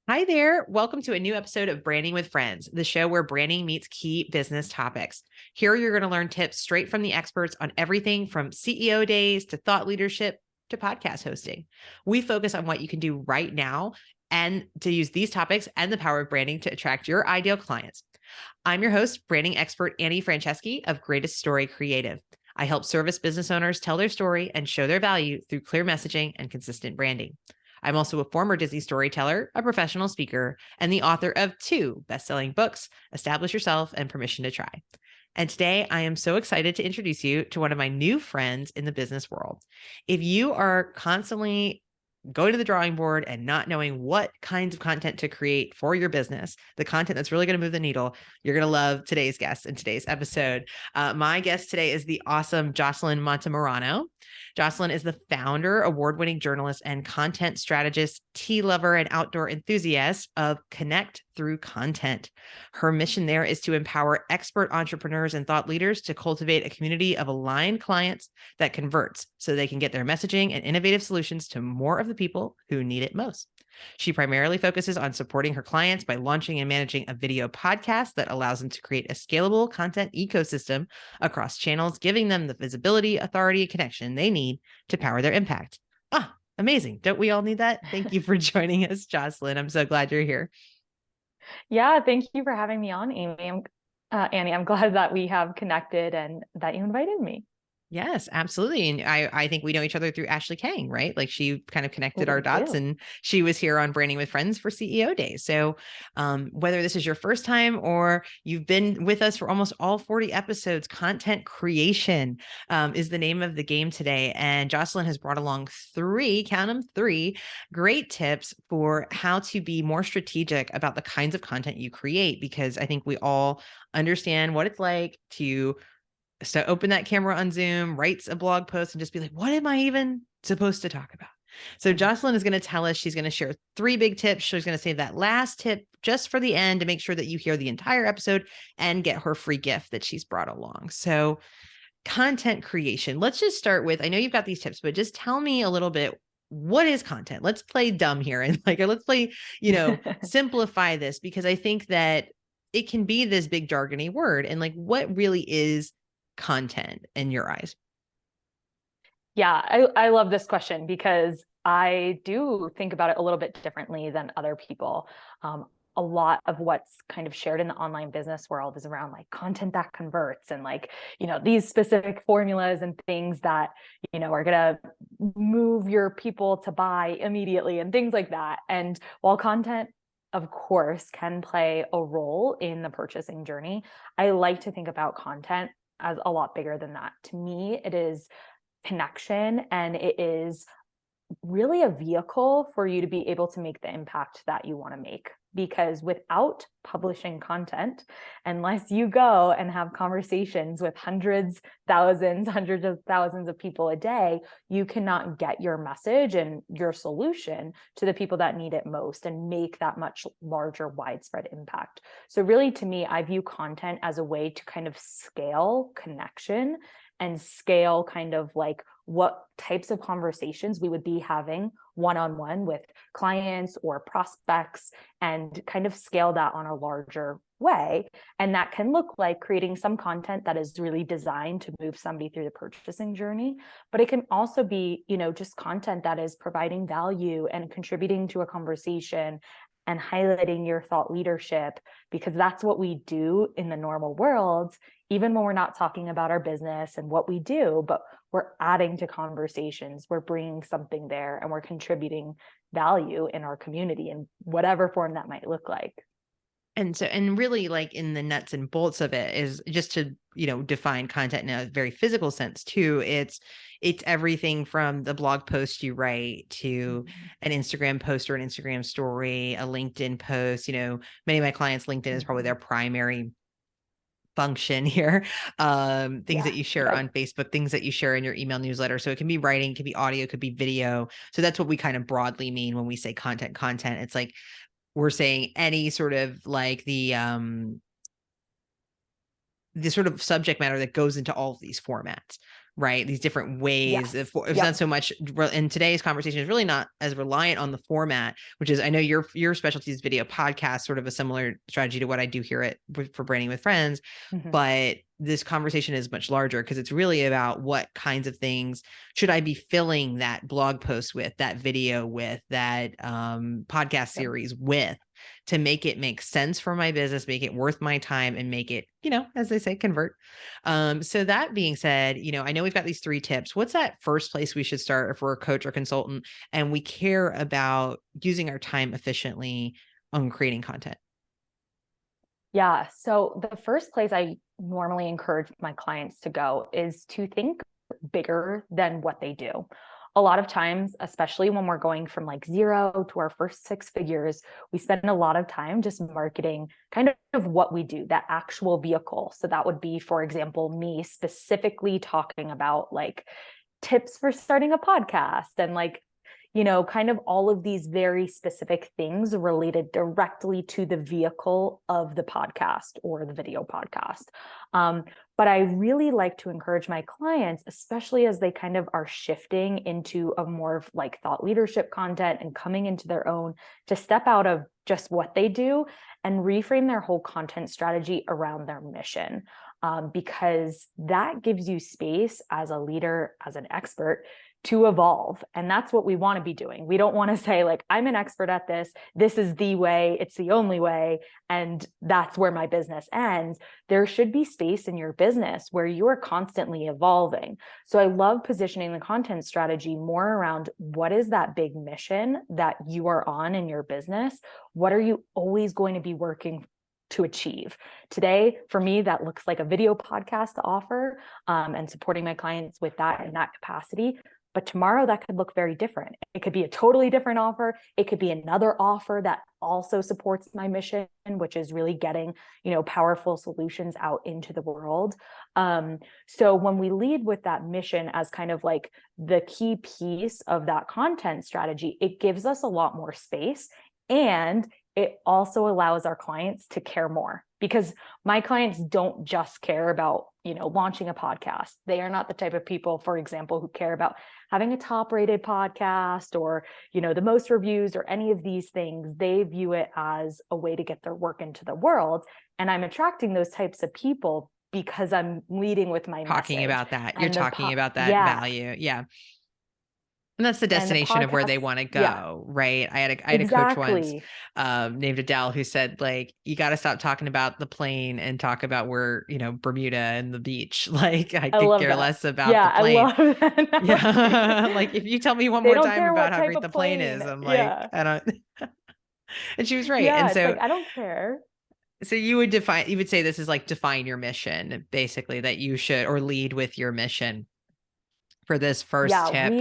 Hi there. Welcome to a new episode of Branding with Friends, the show where branding meets key business topics. Here you're going to learn tips straight from the experts on everything from CEO days to thought leadership to podcast hosting. We focus on what you can do right now and to use these topics and the power of branding to attract your ideal clients. I'm your host, branding expert Annie Franceschi of Greatest Story Creative. I help service business owners tell their story and show their value through clear messaging and consistent branding. I'm also a former Disney storyteller, a professional speaker, and the author of two best-selling books, Establish Yourself and Permission to Try. And today I am so excited to introduce you to one of my new friends in the business world. If you are constantly going to the drawing board and not knowing what kinds of content to create for your business, the content that's really going to move the needle, you're going to love today's guest in today's episode. My guest today is the awesome Jocelyn Montemarano. Jocelyn is the founder, award-winning journalist, and content strategist, tea lover, and outdoor enthusiast of Connect Through Content. Her mission there is to empower expert entrepreneurs and thought leaders to cultivate a community of aligned clients that converts so they can get their messaging and innovative solutions to more of the people who need it most. She primarily focuses on supporting her clients by launching and managing a video podcast that allows them to create a scalable content ecosystem across channels, giving them the visibility, authority, and connection they need to power their impact. Ah, amazing. Don't we all need that? Thank you for joining us, Jocelyn. I'm so glad you're here. Yeah, thank you for having me on, Annie. I'm glad that we have connected and that you invited me. Yes, absolutely. And I think we know each other through Ashley Kang, right? Like she kind of connected our We dots do. and she was here on Branding with Friends for CEO days. So whether this is your first time or you've been with us for almost all 40 episodes, content creation is the name of the game today. And Jocelyn has brought along count them, three great tips for how to be more strategic about the kinds of content you create, because I think we all understand what it's like to open that camera on Zoom, writes a blog post, and just be like, what am I even supposed to talk about? So Mhm. Jocelyn is going to tell us, she's going to share three big tips. She's going to save that last tip just for the end to make sure that you hear the entire episode and get her free gift that she's brought along. So content creation. Let's just start with, I know you've got these tips, but just tell me a little bit, what is content? Let's play dumb here and let's play, simplify this, because I think that it can be this big jargony word, and what really is content in your eyes? Yeah, I love this question because I do think about it a little bit differently than other people. A lot of what's kind of shared in the online business world is around like content that converts and these specific formulas and things that, are going to move your people to buy immediately and things like that. And while content, of course, can play a role in the purchasing journey, I like to think about content as a lot bigger than that. To me, it is connection, and it is really a vehicle for you to be able to make the impact that you want to make. Because without publishing content, unless you go and have conversations with hundreds of thousands of people a day, you cannot get your message and your solution to the people that need it most and make that much larger, widespread impact. So really, to me, I view content as a way to kind of scale connection and scale kind of like what types of conversations we would be having one-on-one with clients or prospects, and kind of scale that on a larger way. And that can look like creating some content that is really designed to move somebody through the purchasing journey, but it can also be, just content that is providing value and contributing to a conversation and highlighting your thought leadership, because that's what we do in the normal world, even when we're not talking about our business and what we do, but we're adding to conversations, we're bringing something there, and we're contributing value in our community in whatever form that might look like. And really, like, in the nuts and bolts of it is just to, define content in a very physical sense too. It's everything from the blog post you write to an Instagram post or an Instagram story, a LinkedIn post. Many of my clients, LinkedIn is probably their primary function here. Things that Yeah. you share Yep. on Facebook, things that you share in your email newsletter. So it can be writing, it can be audio, it could be video. So that's what we kind of broadly mean when we say content. It's like we're saying any sort of like the sort of subject matter that goes into all of these formats. right? These different ways. Yes. It's not so much in today's conversation is really not as reliant on the format, which is, I know your specialty is video podcast, sort of a similar strategy to what I do here for Branding with Friends. But this conversation is much larger because it's really about what kinds of things should I be filling that blog post with, that video with, that podcast series with, to make it make sense for my business, make it worth my time, and make it, as they say, convert. So that being said, I know we've got these 3 tips. What's that first place we should start if we're a coach or consultant and we care about using our time efficiently on creating content? Yeah. So the first place I normally encourage my clients to go is to think bigger than what they do. A lot of times, especially when we're going from like 0 to our first 6 figures, we spend a lot of time just marketing kind of what we do, that actual vehicle. So that would be, for example, me specifically talking about like tips for starting a podcast and like, kind of all of these very specific things related directly to the vehicle of the podcast or the video podcast. But I really like to encourage my clients, especially as they kind of are shifting into a more of like thought leadership content and coming into their own, to step out of just what they do and reframe their whole content strategy around their mission. Because that gives you space as a leader, as an expert, to evolve. And that's what we want to be doing. We don't want to say like, I'm an expert at this. This is the way, it's the only way. And that's where my business ends. There should be space in your business where you are constantly evolving. So I love positioning the content strategy more around what is that big mission that you are on in your business? What are you always going to be working to achieve? Today, for me, that looks like a video podcast to offer, and supporting my clients with that in that capacity. But tomorrow that could look very different. It could be a totally different offer. It could be another offer that also supports my mission, which is really getting, powerful solutions out into the world. So when we lead with that mission as kind of like the key piece of that content strategy, it gives us a lot more space, and it also allows our clients to care more, because my clients don't just care about, launching a podcast. They are not the type of people, for example, who care about having a top rated podcast or, the most reviews or any of these things. They view it as a way to get their work into the world. And I'm attracting those types of people because I'm leading with my Talking message. about that. You're talking about that value. Yeah. And that's the destination of where they want to go, right? I had a coach once named Adele who said, like, you got to stop talking about the plane and talk about where, Bermuda and the beach. Like, I could care less about the plane. I love that. Yeah. Like, if you tell me one more time about how great the plane is, I'm like, I don't. And she was right. Yeah, and so, it's like, I don't care. So you would say this is like define your mission, basically, that you should, or lead with your mission for this first tip.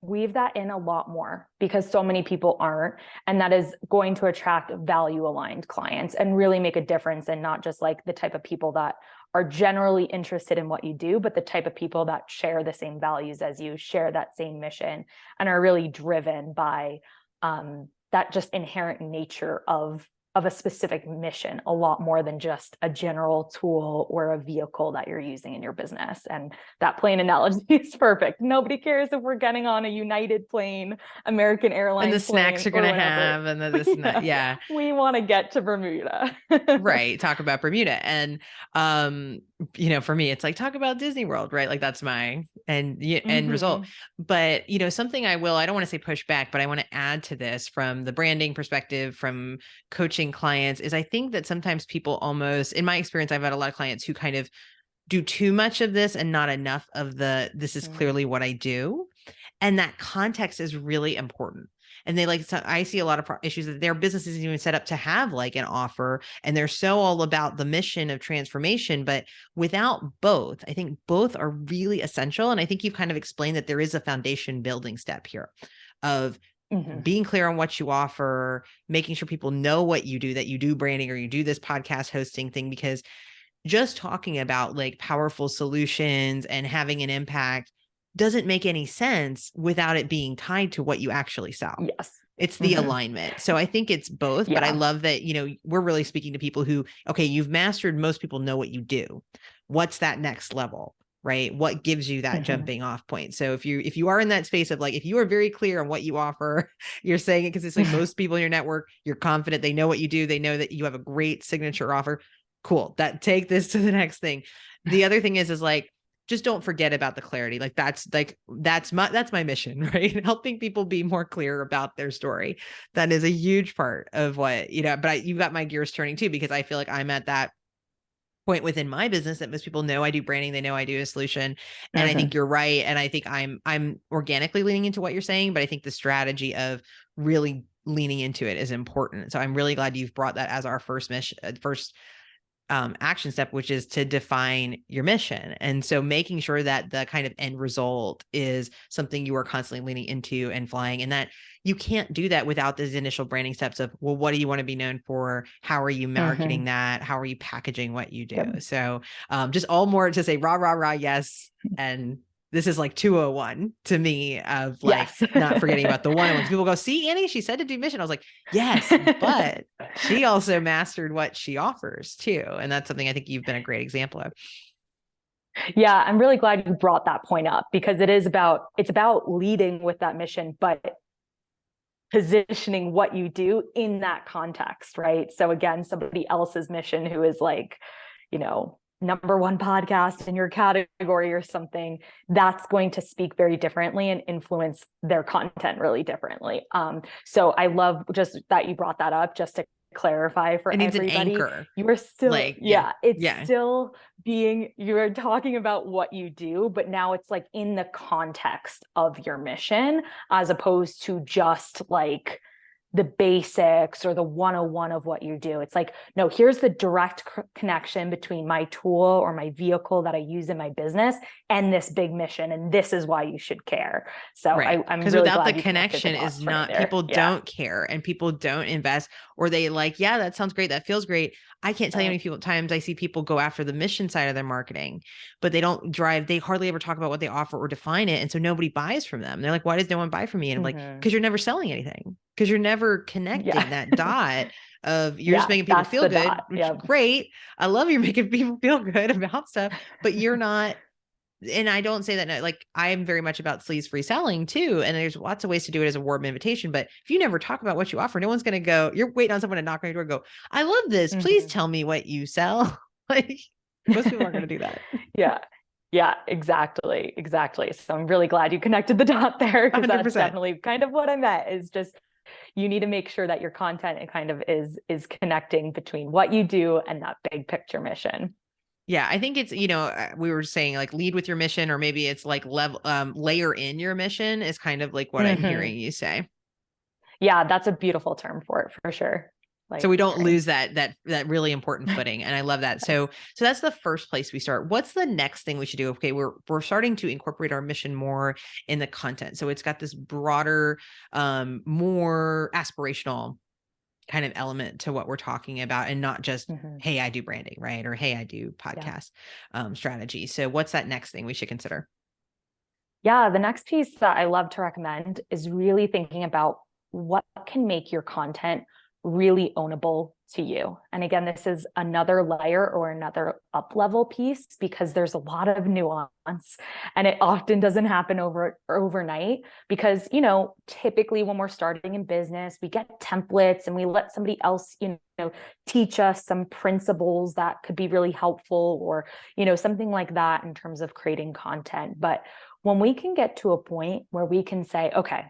Weave that in a lot more, because so many people aren't, and that is going to attract value aligned clients and really make a difference, and not just like the type of people that are generally interested in what you do, but the type of people that share the same values as you, share that same mission, and are really driven by that just inherent nature of a specific mission, a lot more than just a general tool or a vehicle that you're using in your business. And that plane analogy is perfect. Nobody cares if we're getting on a United plane, American Airlines, and the snacks you're going to have, and this and that. Yeah. We want to get to Bermuda. Right. Talk about Bermuda. And, for me, it's like, talk about Disney World, right? Like that's my end result. But, something I don't want to say push back, but I want to add to this from the branding perspective, from coaching clients, is I think that sometimes people almost, in my experience, I've had a lot of clients who kind of do too much of this and not enough of this is clearly what I do. And that context is really important. And I see a lot of issues that their business isn't even set up to have like an offer, and they're so all about the mission of transformation. But without both, I think both are really essential. And I think you've kind of explained that there is a foundation building step here of being clear on what you offer, making sure people know what you do, that you do branding or you do this podcast hosting thing, because just talking about like powerful solutions and having an impact doesn't make any sense without it being tied to what you actually sell. Yes. It's the alignment. So I think it's both, but I love that, we're really speaking to people who, okay, you've mastered, most people know what you do. What's that next level? right? What gives you that jumping off point? So if you are in that space of like, if you are very clear on what you offer, you're saying it consistently, most people in your network, you're confident, they know what you do, they know that you have a great signature offer. Cool. That take this to the next thing. The other thing is like, just don't forget about the clarity. Like that's my mission, right? Helping people be more clear about their story. That is a huge part of what, but you've got my gears turning too, because I feel like I'm at that point within my business that most people know I do branding. They know I do a solution. And I think you're right. And I think I'm organically leaning into what you're saying, but I think the strategy of really leaning into it is important. So I'm really glad you've brought that as our first action step, which is to define your mission. And so making sure that the kind of end result is something you are constantly leaning into and flying, and that you can't do that without those initial branding steps of, well, what do you want to be known for? How are you marketing that? How are you packaging what you do? Yep. So just all more to say rah, rah, rah, yes. And this is like 201 to me of like, yes. Not forgetting about the 101. People go, see, Annie, she said to do mission. I was like, yes, but she also mastered what she offers too. And that's something I think you've been a great example of. Yeah, I'm really glad you brought that point up, because it's about leading with that mission, but positioning what you do in that context, right? So again, somebody else's mission who is like, number one podcast in your category or something, that's going to speak very differently and influence their content really differently. So I love just that you brought that up, just to clarify for everybody. An anchor. You are still, still you're talking about what you do, but now it's like in the context of your mission, as opposed to just like the basics or the 101 of what you do. It's like, no, here's the direct connection between my tool or my vehicle that I use in my business and this big mission. And this is why you should care. So right. I'm really without glad the connection is not, people don't care and people don't invest, or they like, yeah, that sounds great. That feels great. I can't tell you how many times I see people go after the mission side of their marketing, but they don't they hardly ever talk about what they offer or define it. And so nobody buys from them. They're like, why does no one buy from me? And I'm like, because you're never selling anything. Because you're never connecting that dot of you're just making people feel good, which is great. I love you making people feel good about stuff, but you're not. And I don't say that, like, I'm very much about sleaze free selling too. And there's lots of ways to do it as a warm invitation. But if you never talk about what you offer, no one's going to go, you're waiting on someone to knock on your door and go, I love this. Please tell me what you sell. Like, most people aren't going to do that. Yeah, exactly. So I'm really glad you connected the dot there, because that's definitely kind of what I meant, is just, you need to make sure that your content kind of is connecting between what you do and that big picture mission. Yeah, I think it's, we were saying like lead with your mission, or maybe it's like layer in your mission is kind of like what I'm hearing you say. Yeah, that's a beautiful term for it, for sure. Like, so we don't lose that really important footing. And I love that. So that's the first place we start. What's the next thing we should do? Okay, we're starting to incorporate our mission more in the content. So it's got this broader, more aspirational kind of element to what we're talking about, and not just, hey, I do branding, right? Or, hey, I do podcast strategy. So what's that next thing we should consider? Yeah, the next piece that I love to recommend is really thinking about what can make your content really ownable to you. And again, this is another layer or another up level piece, because there's a lot of nuance, and it often doesn't happen overnight, because, typically when we're starting in business, we get templates and we let somebody else, teach us some principles that could be really helpful, or, something like that in terms of creating content. But when we can get to a point where we can say, okay,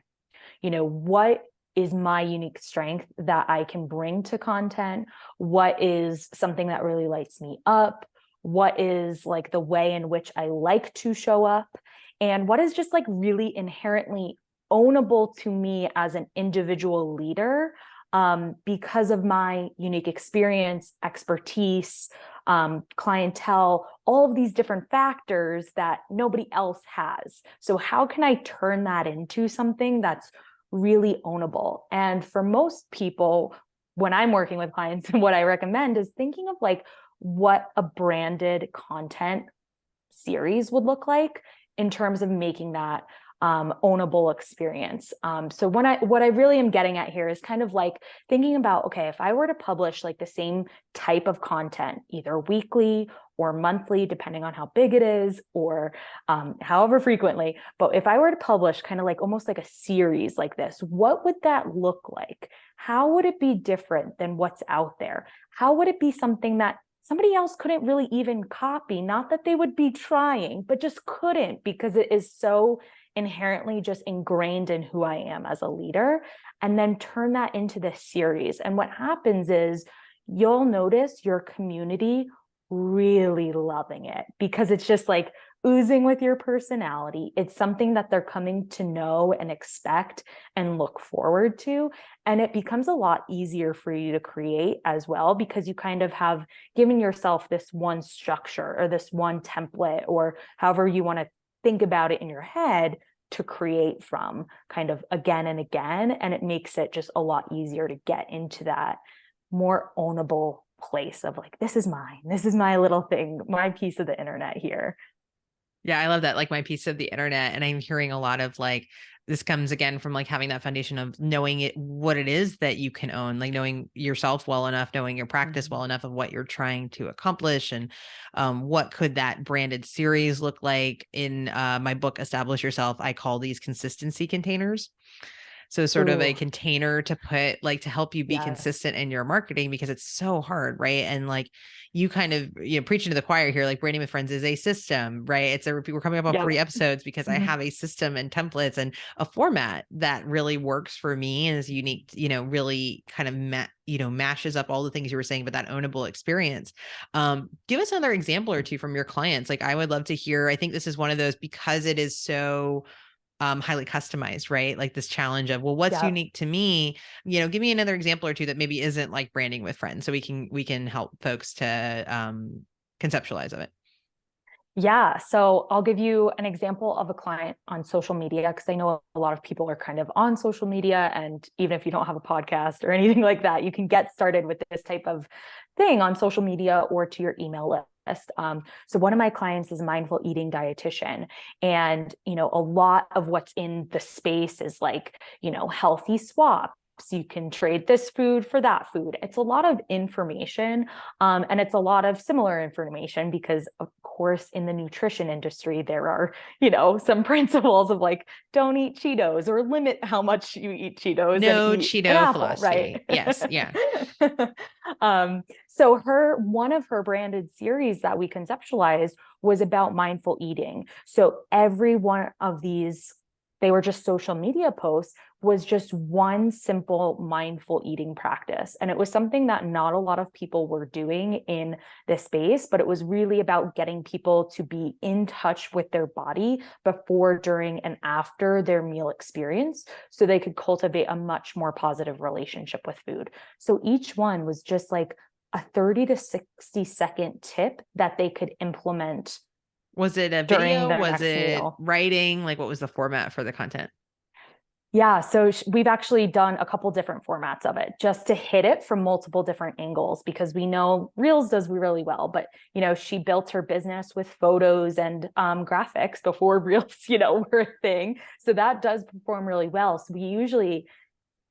what is my unique strength that I can bring to content? What is something that really lights me up? What is like the way in which I like to show up? And what is just like really inherently ownable to me as an individual leader, because of my unique experience, expertise, clientele, all of these different factors that nobody else has. So how can I turn that into something that's really ownable? And for most people, when I'm working with clients, what I recommend is thinking of like what a branded content series would look like in terms of making that ownable experience. So what I really am getting at here is kind of like thinking about, okay, if I were to publish like the same type of content, either weekly or monthly, depending on how big it is, or however frequently. But if I were to publish kind of like almost like a series like this, what would that look like? How would it be different than what's out there? How would it be something that somebody else couldn't really even copy? Not that they would be trying, but just couldn't, because it is so inherently just ingrained in who I am as a leader. And then turn that into this series. And what happens is you'll notice your community really loving it, because it's just like oozing with your personality. It's something that they're coming to know and expect and look forward to. And it becomes a lot easier for you to create as well, because you kind of have given yourself this one structure or this one template, or however you want to think about it in your head, to create from kind of again and again. And it makes it just a lot easier to get into that more ownable place of like, this is mine. This is my little thing, my piece of the internet here. Yeah, I love that. Like my piece of the internet. And I'm hearing a lot of like, this comes again from like having that foundation of knowing it, what it is that you can own, like knowing yourself well enough, knowing your practice well enough of what you're trying to accomplish. And what could that branded series look like? In my book, Establish Yourself, I call these consistency containers. So sort of a container to put like to help you be consistent in your marketing, because it's so hard, right? And like you kind of, preaching to the choir here, like Branding with Friends is a system, right? We're coming up on 3 episodes because I have a system and templates and a format that really works for me and is unique, really kind of mashes up all the things you were saying, but that ownable experience. Give us another example or two from your clients. Like I would love to hear, I think this is one of those, because it is so highly customized, right? Like this challenge of, well, what's unique to me? Give me another example or two that maybe isn't like Branding with Friends, so we can help folks to conceptualize of it. Yeah. So I'll give you an example of a client on social media, because I know a lot of people are kind of on social media. And even if you don't have a podcast or anything like that, you can get started with this type of thing on social media or to your email list. So one of my clients is a mindful eating dietitian, and, a lot of what's in the space is like, healthy swaps. You can trade this food for that food. It's a lot of information. And it's a lot of similar information because, of course, in the nutrition industry, there are, some principles of like, don't eat Cheetos or limit how much you eat Cheetos. No and eat Cheeto an apple, philosophy. right? Yes. Yeah. So one of her branded series that we conceptualized was about mindful eating. So every one of these, they were just social media posts, was just one simple mindful eating practice. And it was something that not a lot of people were doing in this space, but it was really about getting people to be in touch with their body before, during, and after their meal experience, so they could cultivate a much more positive relationship with food. So each one was just like a 30 to 60-second tip that they could implement. Was it a video? Was it writing? Like, what was the format for the content? Yeah, so we've actually done a couple different formats of it just to hit it from multiple different angles, because we know Reels does really well, but she built her business with photos and graphics before Reels, were a thing. So that does perform really well. So we usually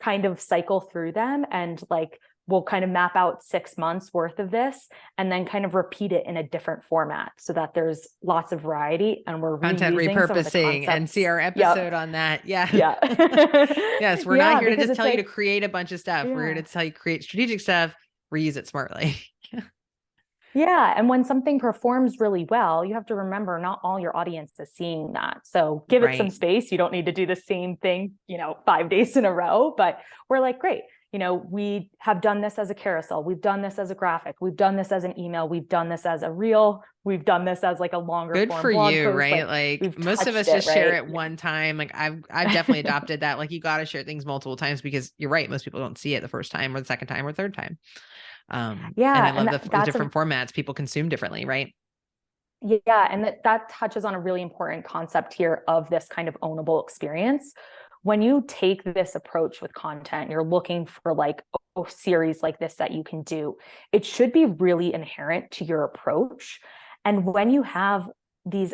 kind of cycle through them and like we'll kind of map out 6 months worth of this and then kind of repeat it in a different format so that there's lots of variety and we're content repurposing and see our episode on that. Yeah. Yes. We're not here to just tell you to create a bunch of stuff. We're here to tell you create strategic stuff, reuse it smartly. Yeah. And when something performs really well, you have to remember not all your audience is seeing that. So give it some space. You don't need to do the same thing, 5 days in a row, but we're like, great. We have done this as a carousel. We've done this as a graphic. We've done this as an email. We've done this as a reel. We've done this as like a longer good form for blog you, post. right? Like most of us just share it one time. Like I've definitely adopted that. Like you got to share things multiple times because you're right. Most people don't see it the first time or the second time or third time. And I love the different formats people consume differently, right? Yeah. And that touches on a really important concept here of this kind of ownable experience. When you take this approach with content, you're looking for like a series like this that you can do. It should be really inherent to your approach. And when you have these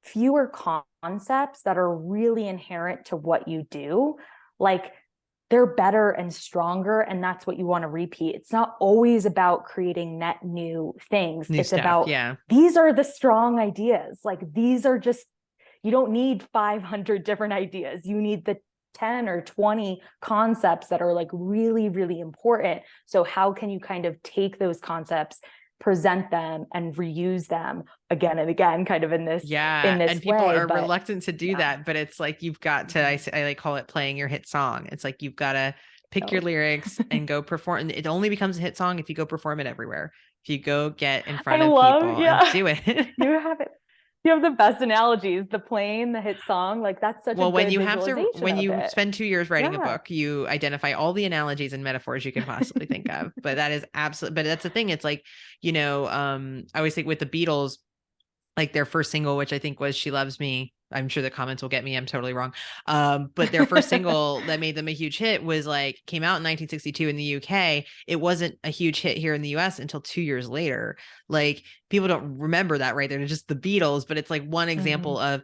fewer concepts that are really inherent to what you do, like they're better and stronger. And that's what you want to repeat. It's not always about creating net new things. New It's stuff, about, yeah. these are the strong ideas. Like these are just, you don't need 500 different ideas. You need the 10 or 20 concepts that are like really, really important. So how can you kind of take those concepts, present them, and reuse them again and again, kind of in this and people way. are But reluctant to do that, but it's like you've got to, I like call it playing your hit song. It's like you've got to pick your lyrics and go perform. And it only becomes a hit song if you go perform it everywhere. If you go get in front of people and do it. You have it. You have the best analogies, the plane, the hit song. Like that's such a good when you spend 2 years writing a book, you identify all the analogies and metaphors you can possibly think of. But that is absolutely, but that's the thing. It's like, I always think with the Beatles, like their first single, which I think was She Loves Me. I'm sure the comments will get me. I'm totally wrong. But their first single that made them a huge hit was came out in 1962 in the UK. It wasn't a huge hit here in the US until 2 years later. Like people don't remember that, right? They're just the Beatles, but it's like one example of,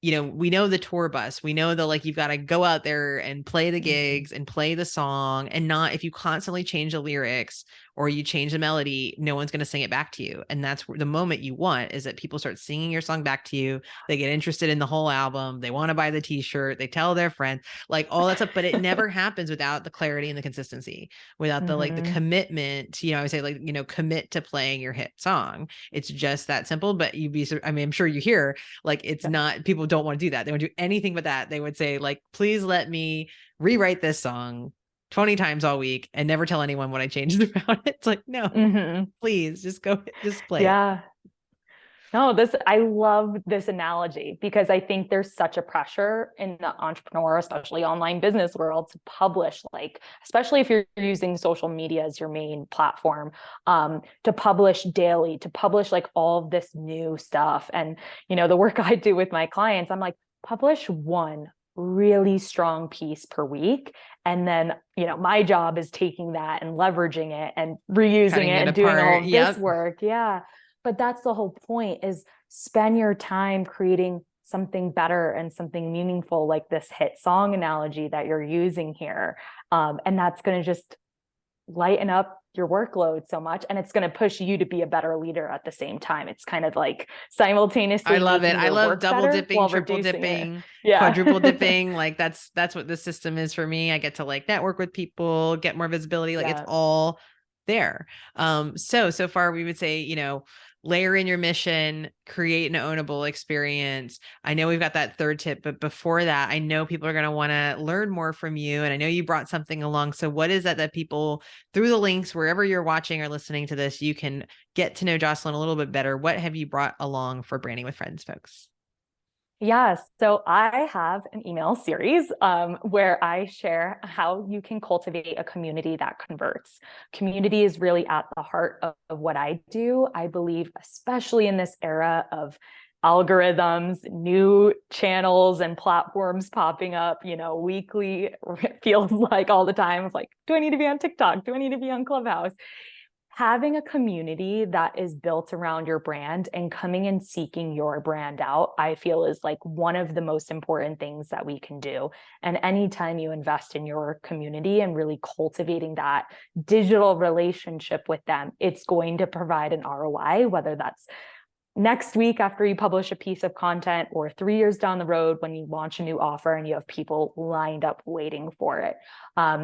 we know the tour bus, we know that you've got to go out there and play the gigs and play the song, and not, if you constantly change the lyrics or you change the melody, no one's going to sing it back to you. And that's the moment you want, is that people start singing your song back to you. They get interested in the whole album. They want to buy the t-shirt. They tell their friends, like all that stuff, but it never happens without the clarity and the consistency, without the, the commitment, I would say commit to playing your hit song. It's just that simple. But I'm sure you hear, it's not, people don't want to do that. They won't do anything but that. They would say please let me rewrite this song 20 times all week and never tell anyone what I changed about it. It's like, no, please just play it. No, I love this analogy, because I think there's such a pressure in the entrepreneur, especially online business world, to publish, especially if you're using social media as your main platform, to publish daily, to publish all of this new stuff. And, the work I do with my clients, I'm like, publish one really strong piece per week. And then, my job is taking that and leveraging it and reusing it and doing all of this work. Yeah. But that's the whole point, is spend your time creating something better and something meaningful, like this hit song analogy that you're using here. And that's going to just lighten up your workload so much. And it's going to push you to be a better leader at the same time. It's kind of simultaneously. I love it. I love double dipping, triple dipping, quadruple dipping. That's what the system is for me. I get to network with people, get more visibility. It's all there. So far we would say, layer in your mission, create an ownable experience. I know we've got that third tip, but before that, I know people are going to want to learn more from you. And I know you brought something along. So what is that people, through the links, wherever you're watching or listening to this, you can get to know Jocelyn a little bit better? What have you brought along for Branding with Friends, folks? Yes. So I have an email series where I share how you can cultivate a community that converts. Community is really at the heart of what I do. I believe, especially in this era of algorithms, new channels and platforms popping up, weekly, it feels like all the time. It's do I need to be on TikTok? Do I need to be on Clubhouse? Having a community that is built around your brand and coming and seeking your brand out, I feel is one of the most important things that we can do. And anytime you invest in your community and really cultivating that digital relationship with them, it's going to provide an ROI, whether that's next week after you publish a piece of content, or 3 years down the road when you launch a new offer and you have people lined up waiting for it.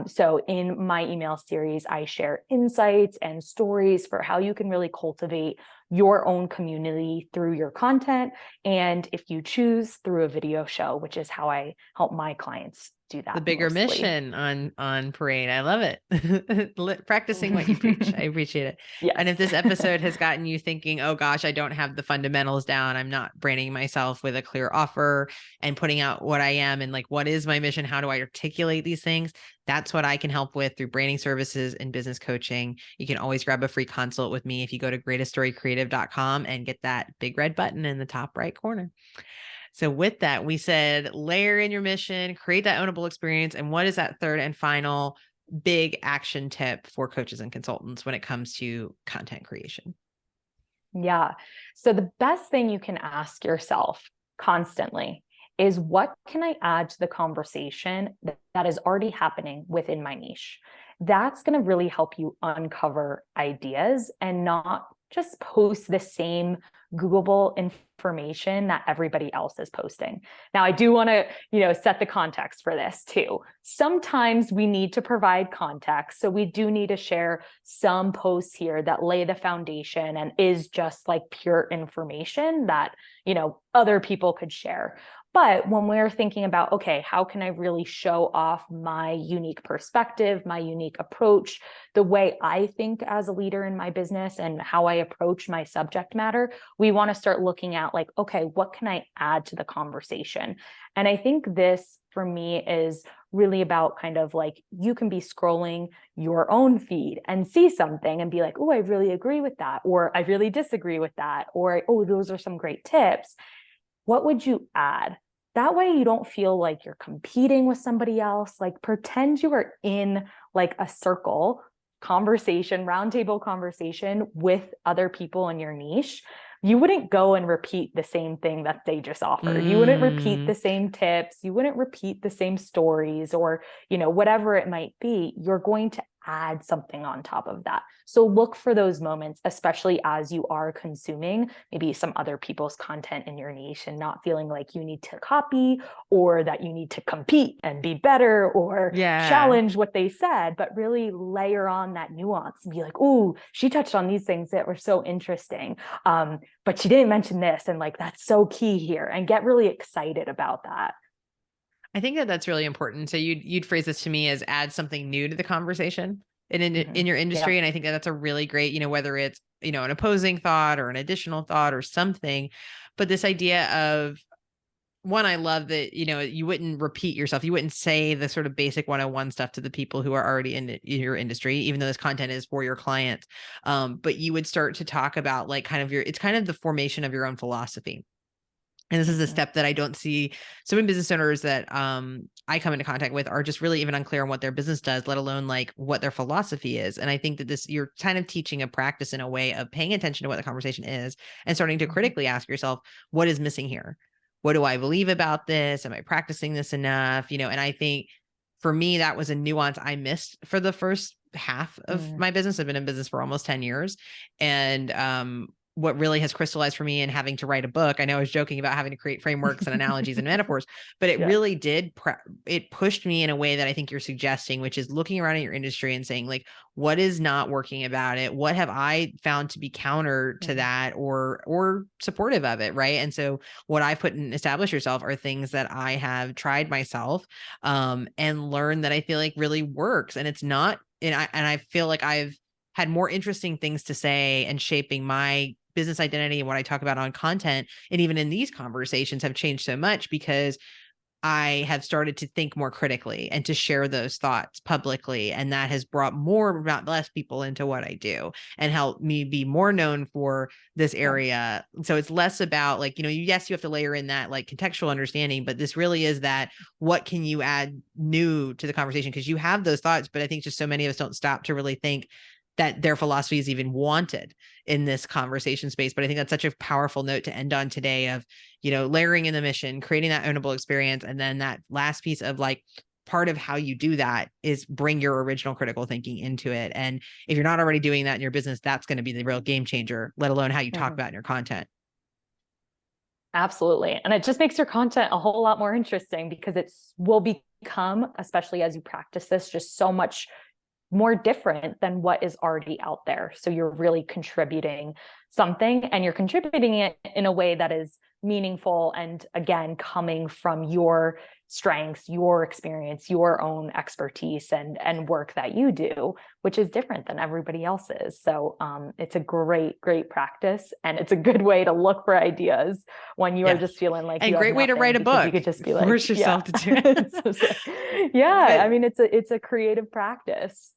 So in my email series, I share insights and stories for how you can really cultivate your own community through your content. And if you choose, through a video show, which is how I help my clients do that. The bigger mission on Parade. I love it. Practicing what you preach. I appreciate it. Yes. And if this episode has gotten you thinking, oh gosh, I don't have the fundamentals down, I'm not branding myself with a clear offer and putting out what I am and what is my mission? How do I articulate these things? That's what I can help with through branding services and business coaching. You can always grab a free consult with me if you go to greateststorycreative.com and get that big red button in the top right corner. So with that, we said, layer in your mission, create that ownable experience. And what is that third and final big action tip for coaches and consultants when it comes to content creation? Yeah. So the best thing you can ask yourself constantly is what can I add to the conversation that is already happening within my niche? That's going to really help you uncover ideas and not just post the same Googleable information that everybody else is posting. Now, I do want to, set the context for this too. Sometimes we need to provide context. So we do need to share some posts here that lay the foundation and is just like pure information that, other people could share. But when we're thinking about, okay, how can I really show off my unique perspective, my unique approach, the way I think as a leader in my business and how I approach my subject matter, we want to start looking at like, okay, what can I add to the conversation? And I think this for me is really about kind of like, you can be scrolling your own feed and see something and be like, oh, I really agree with that, or I really disagree with that, or, oh, those are some great tips. What would you add? That way you don't feel like you're competing with somebody else. Like pretend you are in like a circle conversation, roundtable conversation with other people in your niche. You wouldn't go and repeat the same thing that they just offered. You wouldn't repeat the same tips. You wouldn't repeat the same stories or, whatever it might be. You're going to add something on top of that. So look for those moments, especially as you are consuming maybe some other people's content in your niche and not feeling like you need to copy or that you need to compete and be better or challenge what they said, but really layer on that nuance and be like, oh, she touched on these things that were so interesting. But she didn't mention this. And like, that's so key here, and get really excited about that. I think that that's really important. So you'd phrase this to me as add something new to the conversation in your industry. And I think that that's a really great, whether it's, an opposing thought or an additional thought or something, but this idea of, one, I love that, you wouldn't repeat yourself. You wouldn't say the sort of basic 101 stuff to the people who are already in your industry, even though this content is for your clients. But you would start to talk about like it's kind of the formation of your own philosophy. And this is a step that I don't see so many business owners that I come into contact with are just really even unclear on what their business does, let alone like what their philosophy is. And I think that you're kind of teaching a practice in a way of paying attention to what the conversation is and starting to critically ask yourself, what is missing here? What do I believe about this? Am I practicing this enough? And I think for me, that was a nuance I missed for the first half of my business. I've been in business for almost 10 years. And what really has crystallized for me in having to write a book. I know I was joking about having to create frameworks and analogies and metaphors, but it really did, it pushed me in a way that I think you're suggesting, which is looking around at your industry and saying like, what is not working about it? What have I found to be counter to that or supportive of it? Right. And so what I put in Establish Yourself are things that I have tried myself and learned that I feel like really works. And it's not, and I feel like I've had more interesting things to say and shaping my business identity and what I talk about on content. And even in these conversations have changed so much because I have started to think more critically and to share those thoughts publicly. And that has brought more, not less people into what I do and helped me be more known for this area. So it's less about like, yes, you have to layer in that like contextual understanding, but this really is that what can you add new to the conversation? Because you have those thoughts, but I think just so many of us don't stop to really think that their philosophy is even wanted in this conversation space. But I think that's such a powerful note to end on today of, layering in the mission, creating that ownable experience. And then that last piece of like, part of how you do that is bring your original critical thinking into it. And if you're not already doing that in your business, that's going to be the real game changer, let alone how you talk about in your content. Absolutely. And it just makes your content a whole lot more interesting because will become, especially as you practice this, just so much more different than what is already out there. So you're really contributing something, and you're contributing it in a way that is meaningful and, again, coming from your strengths, your experience, your own expertise and work that you do, which is different than everybody else's. So it's a great practice, and it's a good way to look for ideas when you are just feeling like, and great way to write a book. You could just be like, force yourself to do it. I mean, it's a creative practice.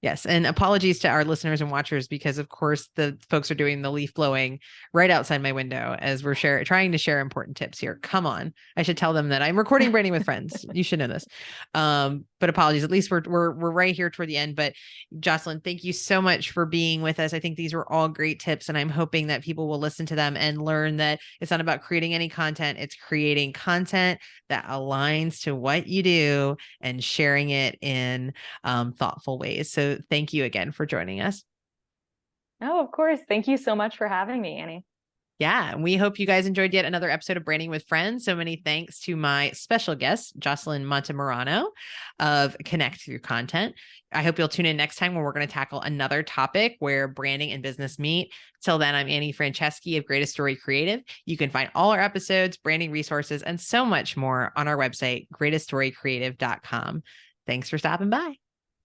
Yes. And apologies to our listeners and watchers, because of course the folks are doing the leaf blowing right outside my window as we're trying to share important tips here. Come on. I should tell them that I'm recording Branding with Friends. You should know this. but apologies. At least we're right here toward the end. But Jocelyn, thank you so much for being with us. I think these were all great tips, and I'm hoping that people will listen to them and learn that it's not about creating any content. It's creating content that aligns to what you do and sharing it in thoughtful ways. So thank you again for joining us. Oh, of course. Thank you so much for having me, Annie. Yeah, and we hope you guys enjoyed yet another episode of Branding with Friends. So many thanks to my special guest, Jocelyn Montemarano of Connect Through Content. I hope you'll tune in next time when we're going to tackle another topic where branding and business meet. Till then, I'm Annie Franceschi of Greatest Story Creative. You can find all our episodes, branding resources, and so much more on our website, greateststorycreative.com. Thanks for stopping by.